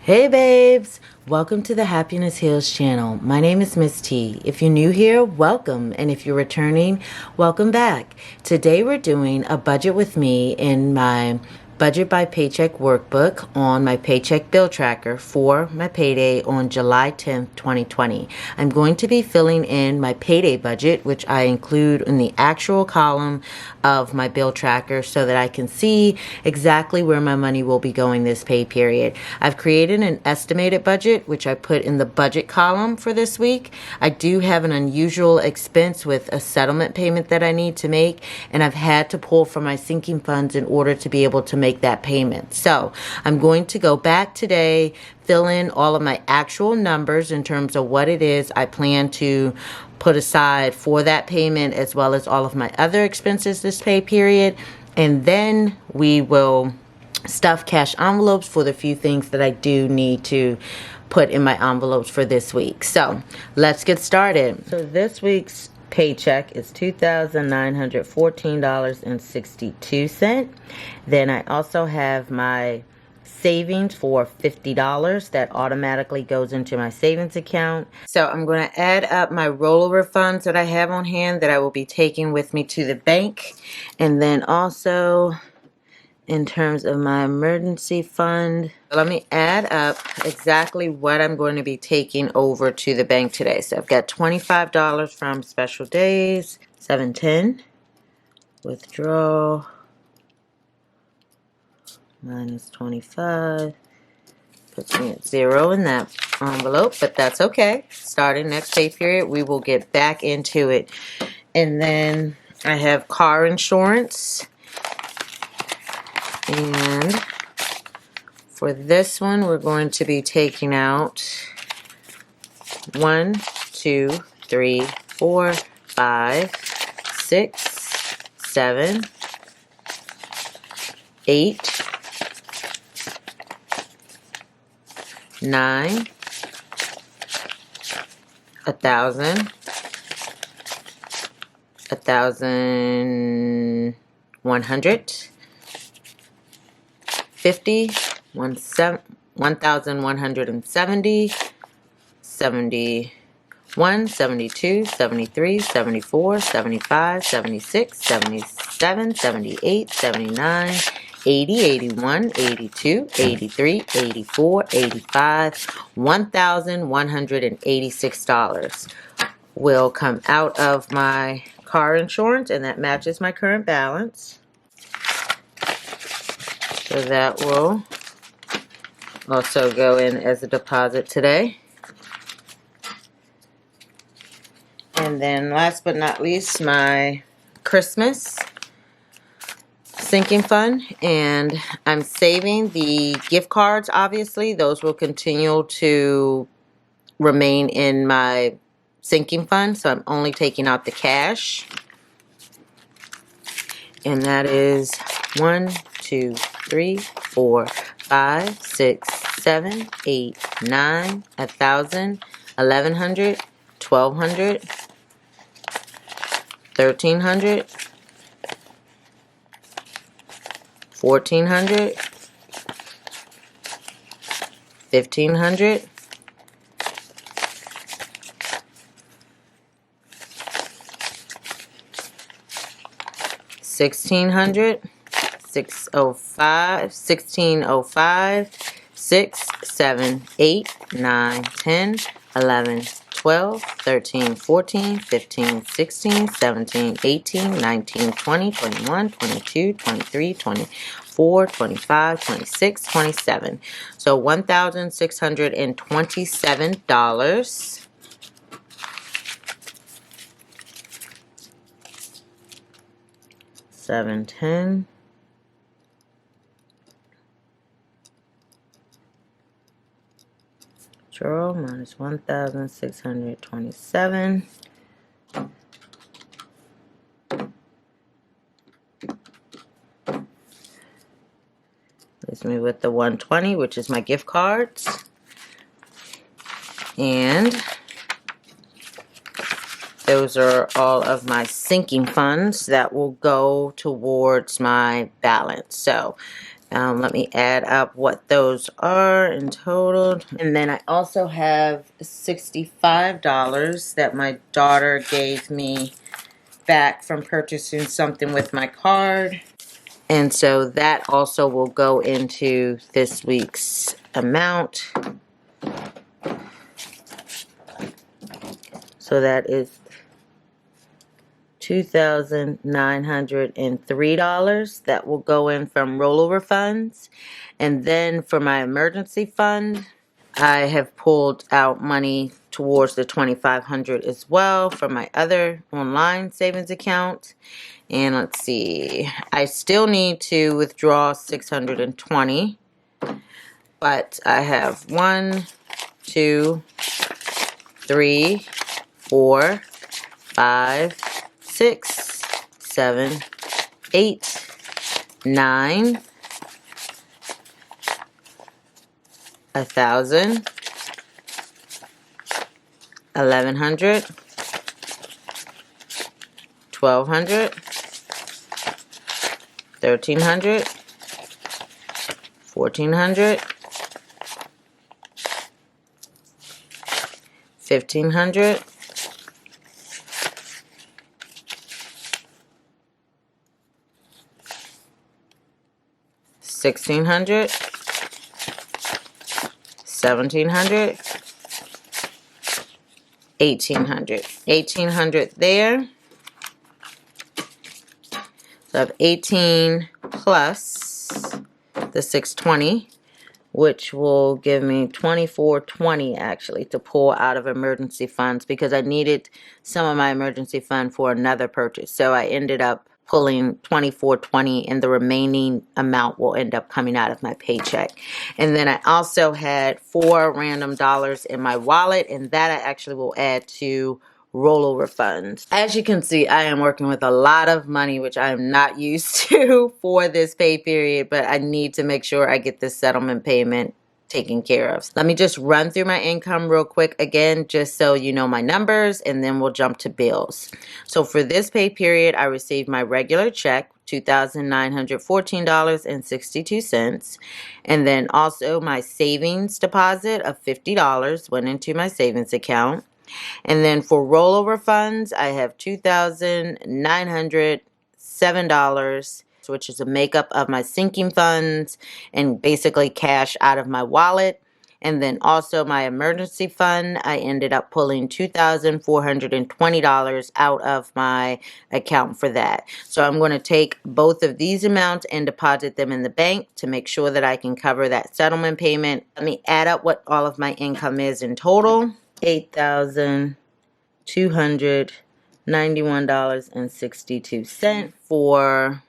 Hey babes, welcome to the Happiness Heals channel. My name is Miss T. If you're new here, welcome, and if you're returning, welcome back. Today we're doing a budget with me in my budget by paycheck workbook on my paycheck bill tracker for my payday on July 10th, 2020. I'm going to be filling in my payday budget, which I include in the actual column of my bill tracker so that I can see exactly where my money will be going this pay period. I've created an estimated budget, which I put in the budget column for this week. I do have an unusual expense with a settlement payment that I need to make, and I've had to pull from my sinking funds in order to be able to make that payment. So I'm going to go back today, fill in all of my actual numbers in terms of what it is I plan to put aside for that payment, as well as all of my other expenses this pay period. And then we will stuff cash envelopes for the few things that I do need to put in my envelopes for this week. So let's get started. So this week's paycheck is $2,914.62. Then I also have my savings for $50 that automatically goes into my savings account. So I'm going to add up my rollover funds that I have on hand that I will be taking with me to the bank. And then also in terms of my emergency fund, let me add up exactly what I'm going to be taking over to the bank today. So I've got $25 from special days, 710, withdraw, minus 25, puts me at 0 in that envelope, but that's okay. Starting next pay period, we will get back into it. And then I have car insurance. And for this one, we're going to be taking out 1, 2, 3, 4, 5, 6, 7, 8, 9, 1,000, 1,100, 50, 1,170, 71, 72, 73, 74, 75, 76, 77, 78, 79, 80, 81, 82, 83, 84, 85, $1,186 will come out of my car insurance, and that matches my current balance. So that will also go in as a deposit today. And then last but not least, my Christmas sinking fund. And I'm saving the gift cards, obviously. Those will continue to remain in my sinking fund. So I'm only taking out the cash. And that is 1, 2, 3, 4, 5, 6, 7, 8, 9, 1,000, 1,100, 1,200, 1,300, 1,400, 1,500, 1,600, 605, 1,605, 6, 7, 8, 9, 10, 11, 12, 13, 14, 15, 16, 17, 18, 19, 20, 21, 22, 23, 24, 25, 26, 27. So $1,627. 710. Draw minus 1,627. Leaves me with the 120, which is my gift cards. And those are all of my sinking funds that will go towards my balance. So Let me add up what those are in total. And then I also have $65 that my daughter gave me back from purchasing something with my card. And so that also will go into this week's amount. So that is $2,903 that will go in from rollover funds. And then for my emergency fund, I have pulled out money towards the $2,500 as well from my other online savings account. And let's see, I still need to withdraw $620, but I have 1, 2, 3, 4, 5, 6, 7, 8, 9, 1,000, 1,100, 1,200, 1,300, 1,400, 1,500, 1,600, 1,700, 1,800. 1,800 there. So I have 18 plus the 620, which will give me 2420 actually to pull out of emergency funds because I needed some of my emergency fund for another purchase. So I ended up pulling 2420 and the remaining amount will end up coming out of my paycheck. And then I also had 4 random dollars in my wallet, and that I actually will add to rollover funds. As you can see, I am working with a lot of money, which I am not used to for this pay period, but I need to make sure I get this settlement payment taken care of. Let me just run through my income real quick again, just so you know my numbers, and then we'll jump to bills. So for this pay period, I received my regular check, $2,914.62, and then also my savings deposit of $50 went into my savings account. And then for rollover funds, I have $2,907, which is a makeup of my sinking funds and basically cash out of my wallet. And then also my emergency fund, I ended up pulling $2,420 out of my account for that. So I'm going to take both of these amounts and deposit them in the bank to make sure that I can cover that settlement payment. Let me add up what all of my income is in total. $8,291.62 for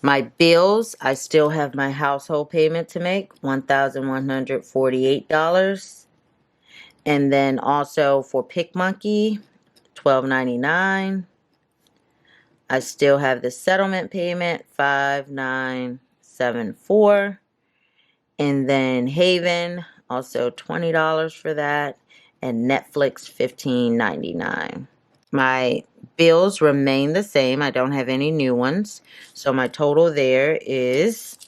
my bills. I still have my household payment to make, $1,148. And then also for PicMonkey, $12.99. I still have the settlement payment, $5,974. And then Haven, also $20 for that. And Netflix, $15.99. My bills remain the same. I don't have any new ones. So my total there is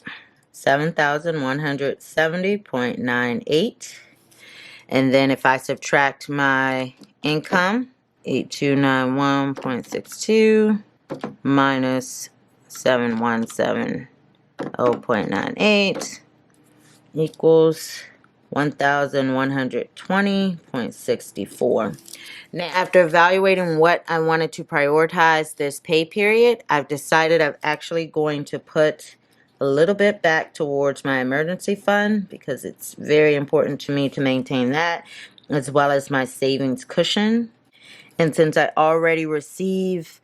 $7,170.98. And then if I subtract my income, 8,291.62 minus 7,170.98 equals 1,120.64. Now, after evaluating what I wanted to prioritize this pay period, I've decided I'm actually going to put a little bit back towards my emergency fund because it's very important to me to maintain that, as well as my savings cushion. And since I already receive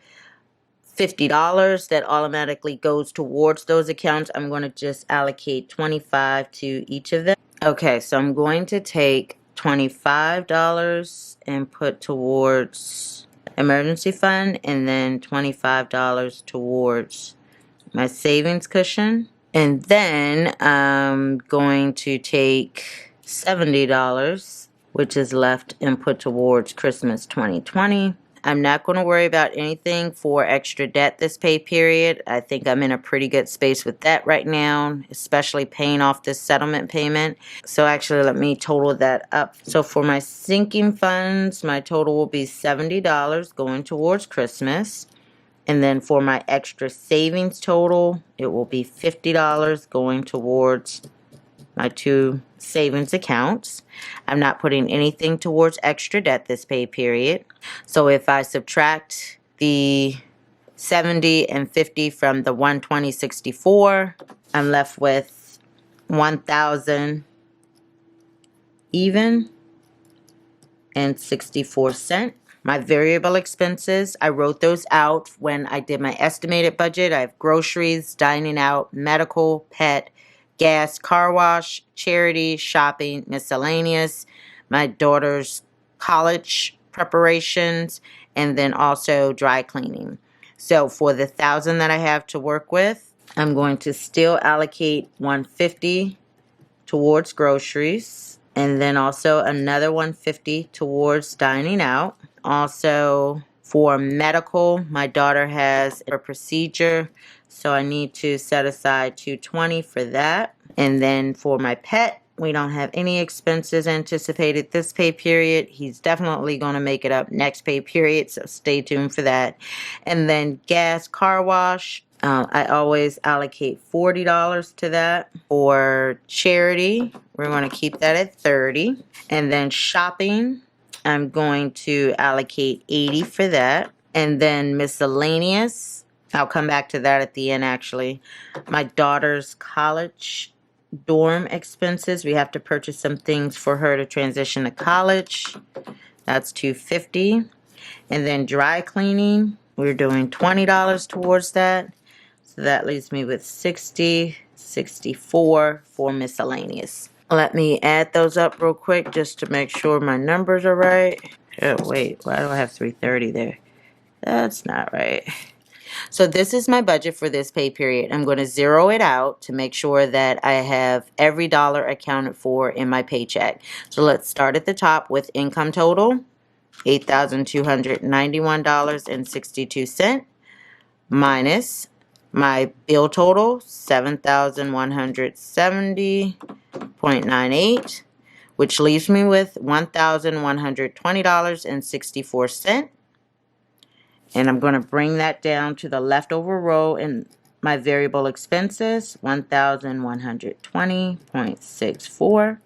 $50 that automatically goes towards those accounts, I'm going to just allocate $25 to each of them. Okay, so I'm going to take $25 and put towards emergency fund, and then $25 towards my savings cushion. And then I'm going to take $70, which is left, and put towards Christmas 2020. I'm not going to worry about anything for extra debt this pay period. I think I'm in a pretty good space with that right now, especially paying off this settlement payment. So actually, let me total that up. So for my sinking funds, my total will be $70 going towards Christmas. And then for my extra savings total, it will be $50 going towards my 2 savings accounts. I'm not putting anything towards extra debt this pay period. So if I subtract the 70 and 50 from the 120.64, I'm left with 1,000 even and 64 cents. My variable expenses, I wrote those out when I did my estimated budget. I have groceries, dining out, medical, pet, gas, car wash, charity, shopping, miscellaneous, my daughter's college preparations, and then also dry cleaning. So for the 1,000 that I have to work with, I'm going to still allocate 150 towards groceries, and then also another 150 towards dining out. Also, for medical, my daughter has a procedure, so I need to set aside 220 for that. And then for my pet, we don't have any expenses anticipated this pay period. He's definitely going to make it up next pay period, so stay tuned for that. And then gas, car wash, I always allocate $40 to that. For charity, we're going to keep that at 30. And then shopping, I'm going to allocate 80 for that. And then miscellaneous, I'll come back to that at the end actually. My daughter's college dorm expenses, we have to purchase some things for her to transition to college. That's $250. And then dry cleaning, we're doing $20 towards that. So that leaves me with 60, 64 for miscellaneous. Let me add those up real quick just to make sure my numbers are right. Oh, wait, why do I have 330 there? That's not right. So this is my budget for this pay period. I'm going to zero it out to make sure that I have every dollar accounted for in my paycheck. So let's start at the top with income total, $8,291.62 minus my bill total, $7,170.98, which leaves me with $1,120.64. And I'm going to bring that down to the leftover row in my variable expenses, $1,120.64.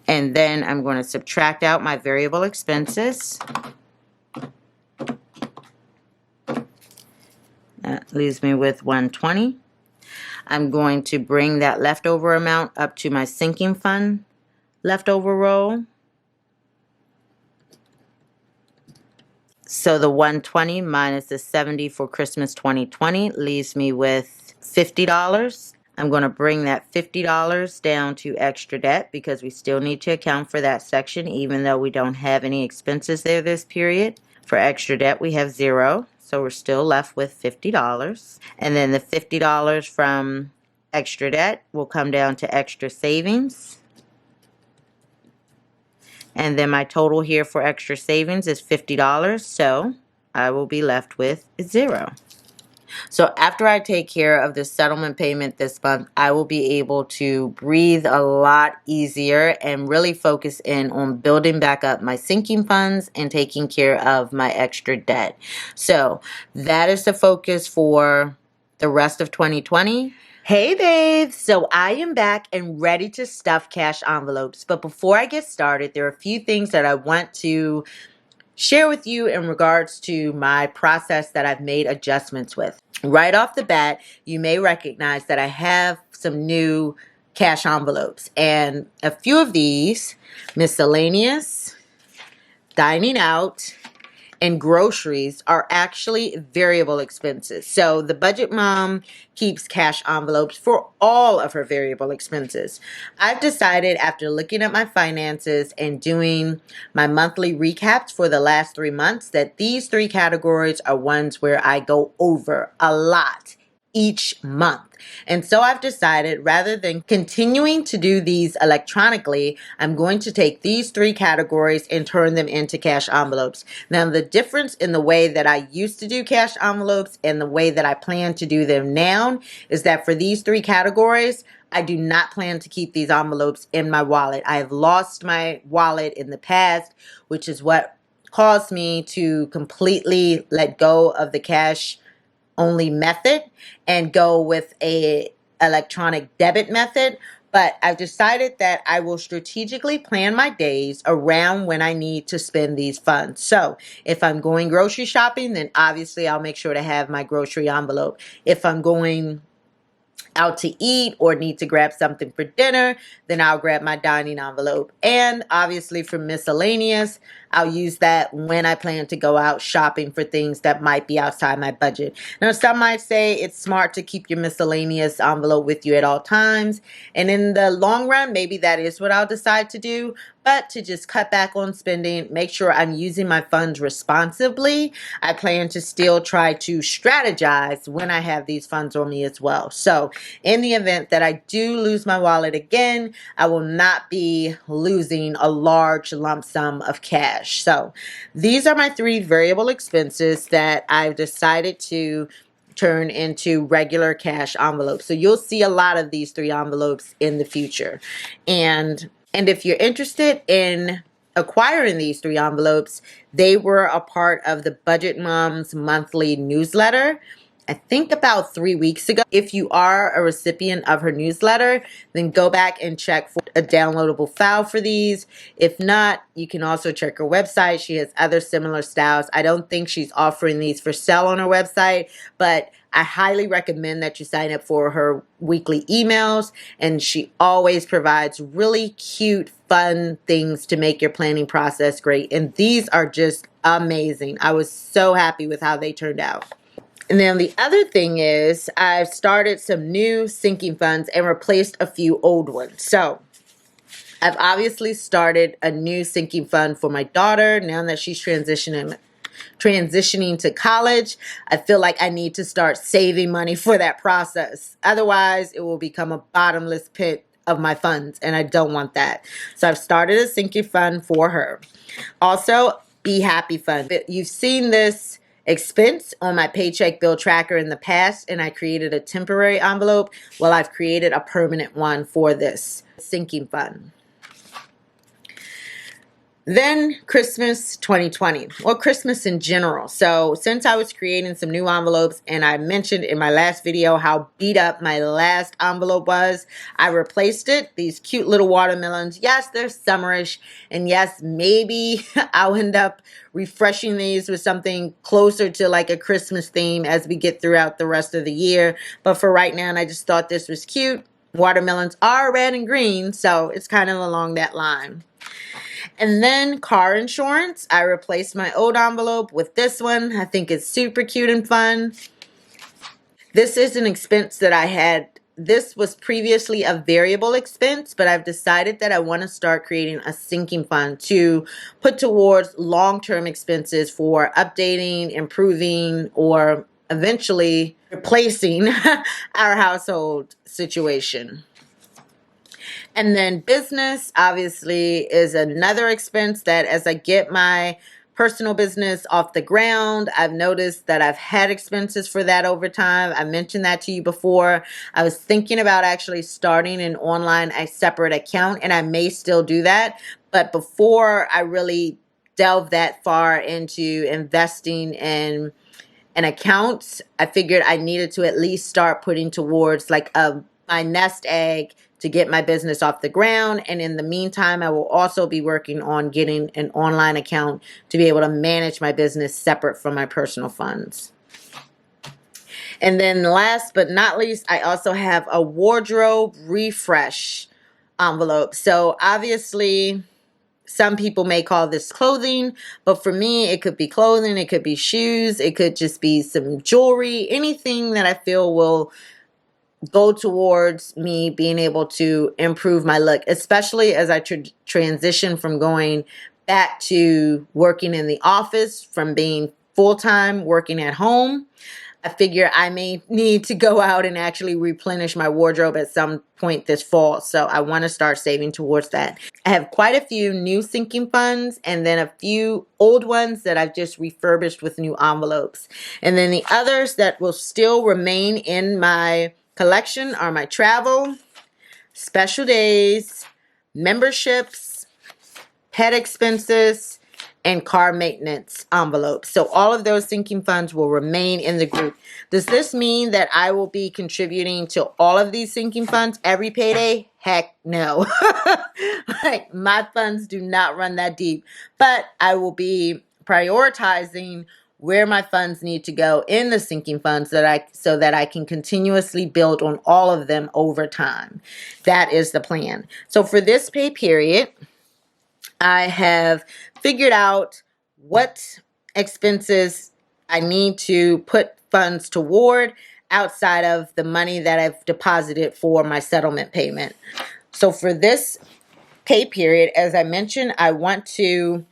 And then I'm going to subtract out my variable expenses. That leaves me with 120. I'm going to bring that leftover amount up to my sinking fund leftover row. So the 120 minus the 70 for Christmas 2020 leaves me with $50. I'm going to bring that $50 down to extra debt because we still need to account for that section even though we don't have any expenses there this period. For extra debt we have 0. So we're still left with $50. And then the $50 from extra debt will come down to extra savings. And then my total here for extra savings is $50. So I will be left with 0. So after I take care of the settlement payment this month, I will be able to breathe a lot easier and really focus in on building back up my sinking funds and taking care of my extra debt. So that is the focus for the rest of 2020. Hey babes, so I am back and ready to stuff cash envelopes. But before I get started, there are a few things that I want to share with you in regards to my process that I've made adjustments with. Right off the bat, you may recognize that I have some new cash envelopes, and a few of these, miscellaneous, dining out, and groceries, are actually variable expenses. So the budget mom keeps cash envelopes for all of her variable expenses. I've decided after looking at my finances and doing my monthly recaps for the last 3 months that these 3 categories are ones where I go over a lot each month. And so I've decided, rather than continuing to do these electronically, I'm going to take these 3 categories and turn them into cash envelopes. Now, the difference in the way that I used to do cash envelopes and the way that I plan to do them now is that for these 3 categories, I do not plan to keep these envelopes in my wallet. I have lost my wallet in the past, which is what caused me to completely let go of the cash only method and go with a electronic debit method. But I've decided that I will strategically plan my days around when I need to spend these funds. So if I'm going grocery shopping, then obviously I'll make sure to have my grocery envelope. If I'm going out to eat or need to grab something for dinner, then I'll grab my dining envelope. And obviously for miscellaneous, I'll use that when I plan to go out shopping for things that might be outside my budget. Now, some might say it's smart to keep your miscellaneous envelope with you at all times. And in the long run, maybe that is what I'll decide to do. But to just cut back on spending, make sure I'm using my funds responsibly, I plan to still try to strategize when I have these funds on me as well. So in the event that I do lose my wallet again, I will not be losing a large lump sum of cash. So these are my 3 variable expenses that I've decided to turn into regular cash envelopes. So you'll see a lot of these 3 envelopes in the future. And if you're interested in acquiring these 3 envelopes, they were a part of the Budget Mom's monthly newsletter, I think about 3 weeks ago. If you are a recipient of her newsletter, then go back and check for a downloadable file for these. If not, you can also check her website. She has other similar styles. I don't think she's offering these for sale on her website, but I highly recommend that you sign up for her weekly emails, and she always provides really cute, fun things to make your planning process great. And these are just amazing. I was so happy with how they turned out. And then the other thing is I've started some new sinking funds and replaced a few old ones. So I've obviously started a new sinking fund for my daughter now that she's transitioning to college. I feel like I need to start saving money for that process. Otherwise, it will become a bottomless pit of my funds, and I don't want that. So I've started a sinking fund for her. Also, Be Happy Fund. You've seen this expense on my paycheck bill tracker in the past, and I created a temporary envelope. Well, I've created a permanent one for this sinking fund. Then Christmas 2020, or Christmas in general. So since I was creating some new envelopes, and I mentioned in my last video how beat up my last envelope was, I replaced it. These cute little watermelons. Yes, they're summerish. And yes, maybe I'll end up refreshing these with something closer to like a Christmas theme as we get throughout the rest of the year. But for right now, I just thought this was cute. Watermelons are red and green, so it's kind of along that line. And then car insurance. I replaced my old envelope with this one. I think it's super cute and fun. This is an expense that I had. This was previously a variable expense, but I've decided that I want to start creating a sinking fund to put towards long-term expenses for updating, improving, or eventually replacing our household situation. And then business, obviously, is another expense that as I get my personal business off the ground, I've noticed that I've had expenses for that over time. I mentioned that to you before. I was thinking about actually starting an online separate account, and I may still do that. But before I really delve that far into investing in an account, I figured I needed to at least start putting towards like my nest egg to get my business off the ground. And in the meantime, I will also be working on getting an online account to be able to manage my business separate from my personal funds. And then last but not least, I also have a wardrobe refresh envelope. So obviously, some people may call this clothing, but for me, it could be clothing, it could be shoes, it could just be some jewelry, anything that I feel will go towards me being able to improve my look, especially as I transition from going back to working in the office, from being full-time working at home. I figure I may need to go out and actually replenish my wardrobe at some point this fall. So I want to start saving towards that. I have quite a few new sinking funds and then a few old ones that I've just refurbished with new envelopes. And then the others that will still remain in my collection are my travel, special days, memberships, pet expenses, and car maintenance envelopes. So all of those sinking funds will remain in the group. Does this mean that I will be contributing to all of these sinking funds every payday? Heck no. Like, my funds do not run that deep. But I will be prioritizing where my funds need to go in the sinking funds so that I can continuously build on all of them over time. That is the plan. So for this pay period, I have figured out what expenses I need to put funds toward outside of the money that I've deposited for my settlement payment. So for this pay period, as I mentioned, I want to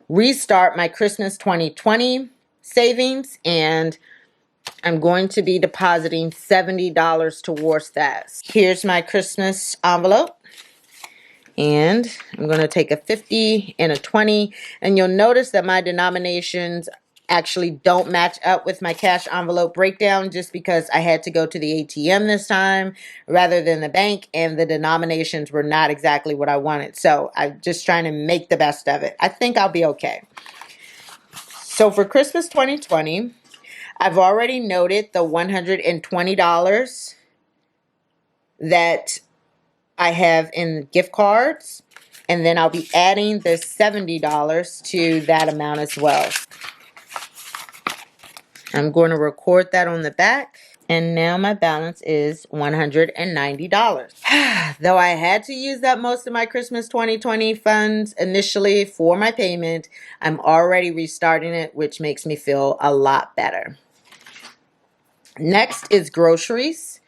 restart my Christmas 2020 savings, and I'm going to be depositing $70 towards that. Here's my Christmas envelope. And I'm going to take a 50 and a 20. And you'll notice that my denominations actually don't match up with my cash envelope breakdown just because I had to go to the ATM this time rather than the bank. And the denominations were not exactly what I wanted. So I'm just trying to make the best of it. I think I'll be okay. So for Christmas 2020, I've already noted the $120 that I have in gift cards, and then I'll be adding the $70 to that amount as well. I'm going to record that on the back, and now my balance is $190. Though I had to use up most of my Christmas 2020 funds initially for my payment, I'm already restarting it, which makes me feel a lot better. Next is groceries.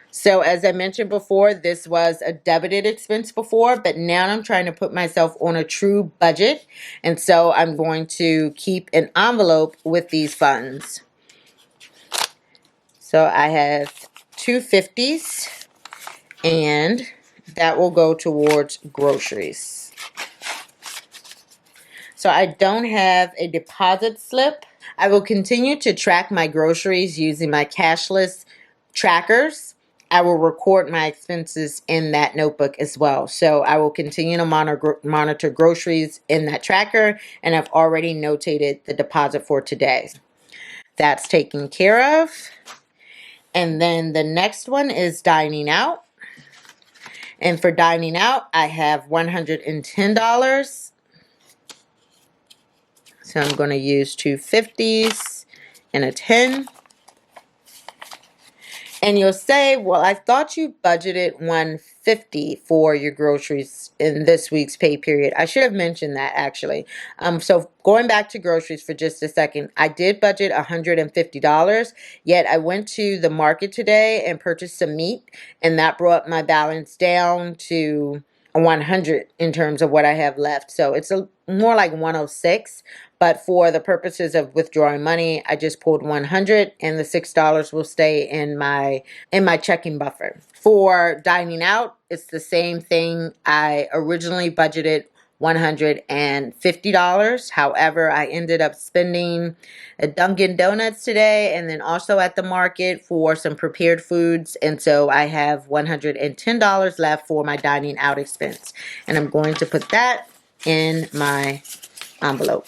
So as I mentioned before, this was a debited expense before, but now I'm trying to put myself on a true budget. And so I'm going to keep an envelope with these funds. So I have two 50s, and that will go towards groceries. So I don't have a deposit slip. I will continue to track my groceries using my cashless trackers. I will record my expenses in that notebook as well. So I will continue to monitor groceries in that tracker, and I've already notated the deposit for today. That's taken care of. And then the next one is dining out. And for dining out, I have $110. So I'm going to use two 50s and a 10. And you'll say, well, I thought you budgeted $150 for your groceries in this week's pay period. I should have mentioned that, actually. So going back to groceries for just a second, I did budget $150, yet I went to the market today and purchased some meat, and that brought my balance down to 100 in terms of what I have left. So it's more like 106. But for the purposes of withdrawing money, I just pulled 100, and the $6 will stay in my checking buffer. For dining out, it's the same thing. I originally budgeted $150. However, I ended up spending at Dunkin' Donuts today and then also at the market for some prepared foods. And so I have $110 left for my dining out expense. And I'm going to put that in my envelope.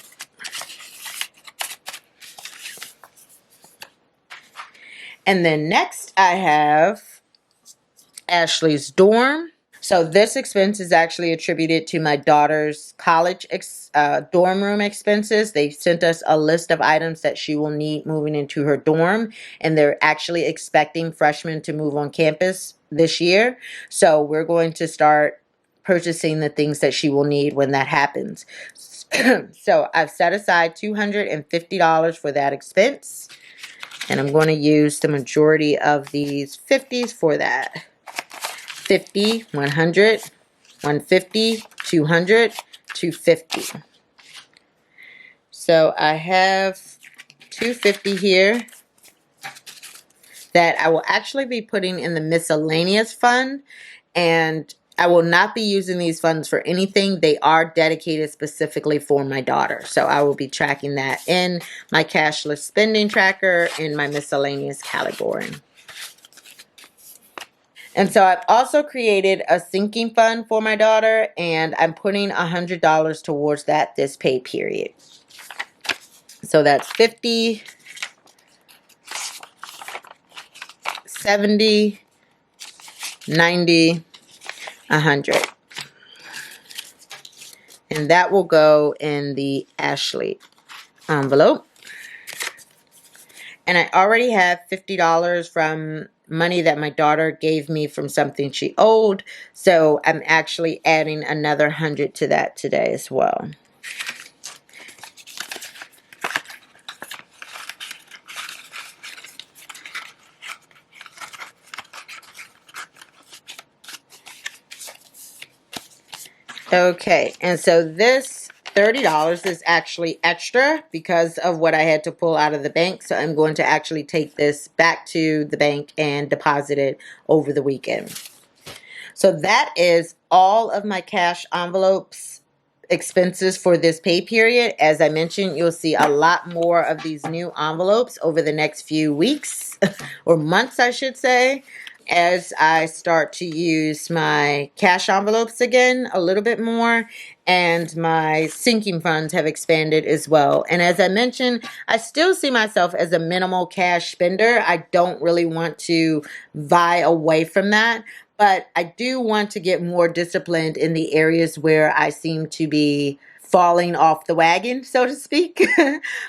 And then next I have Ashley's dorm. So this expense is actually attributed to my daughter's college dorm room expenses. They sent us a list of items that she will need moving into her dorm, and they're actually expecting freshmen to move on campus this year. So we're going to start purchasing the things that she will need when that happens. So I've set aside $250 for that expense, and I'm going to use the majority of these 50s for that. 50, 100, 150, 200, 250. So I have 250 here, that I will actually be putting in the miscellaneous fund, and I will not be using these funds for anything. They are dedicated specifically for my daughter. So I will be tracking that in my cashless spending tracker in my miscellaneous category. And so I've also created a sinking fund for my daughter, and I'm putting $100 towards that this pay period. So that's 50, 70, 90, 100. And that will go in the Ashley envelope. And I already have $50 from money that my daughter gave me from something she owed. So I'm actually adding another 100 to that today as well. Okay, and so this $30 is actually extra because of what I had to pull out of the bank. So I'm going to actually take this back to the bank and deposit it over the weekend. So that is all of my cash envelopes expenses for this pay period. As I mentioned, you'll see a lot more of these new envelopes over the next few weeks or months, I should say, as I start to use my cash envelopes again a little bit more, and my sinking funds have expanded as well. And as I mentioned, I still see myself as a minimal cash spender. I don't really want to vie away from that, but I do want to get more disciplined in the areas where I seem to be falling off the wagon, so to speak,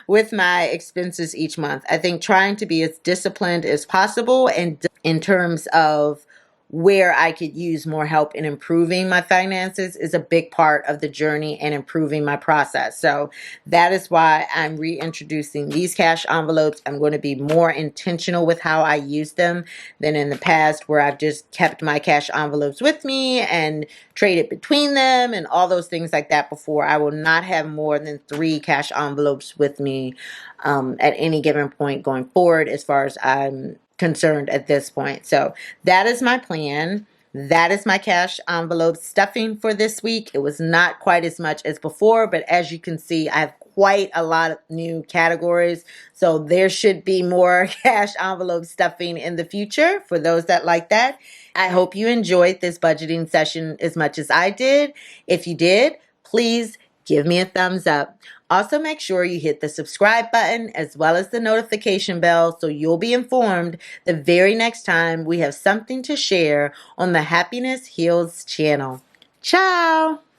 with my expenses each month. I think trying to be as disciplined as possible, and in terms of where I could use more help in improving my finances, is a big part of the journey and improving my process. So that is why I'm reintroducing these cash envelopes. I'm going to be more intentional with how I use them than in the past, where I've just kept my cash envelopes with me and traded between them and all those things like that before. I will not have more than 3 cash envelopes with me at any given point going forward, as far as I'm concerned at this point. So that is my plan. That is my cash envelope stuffing for this week. It was not quite as much as before, but as you can see, I have quite a lot of new categories. So there should be more cash envelope stuffing in the future for those that like that. I hope you enjoyed this budgeting session as much as I did. If you did, please give me a thumbs up. Also, make sure you hit the subscribe button as well as the notification bell so you'll be informed the very next time we have something to share on the Happiness Heals channel. Ciao!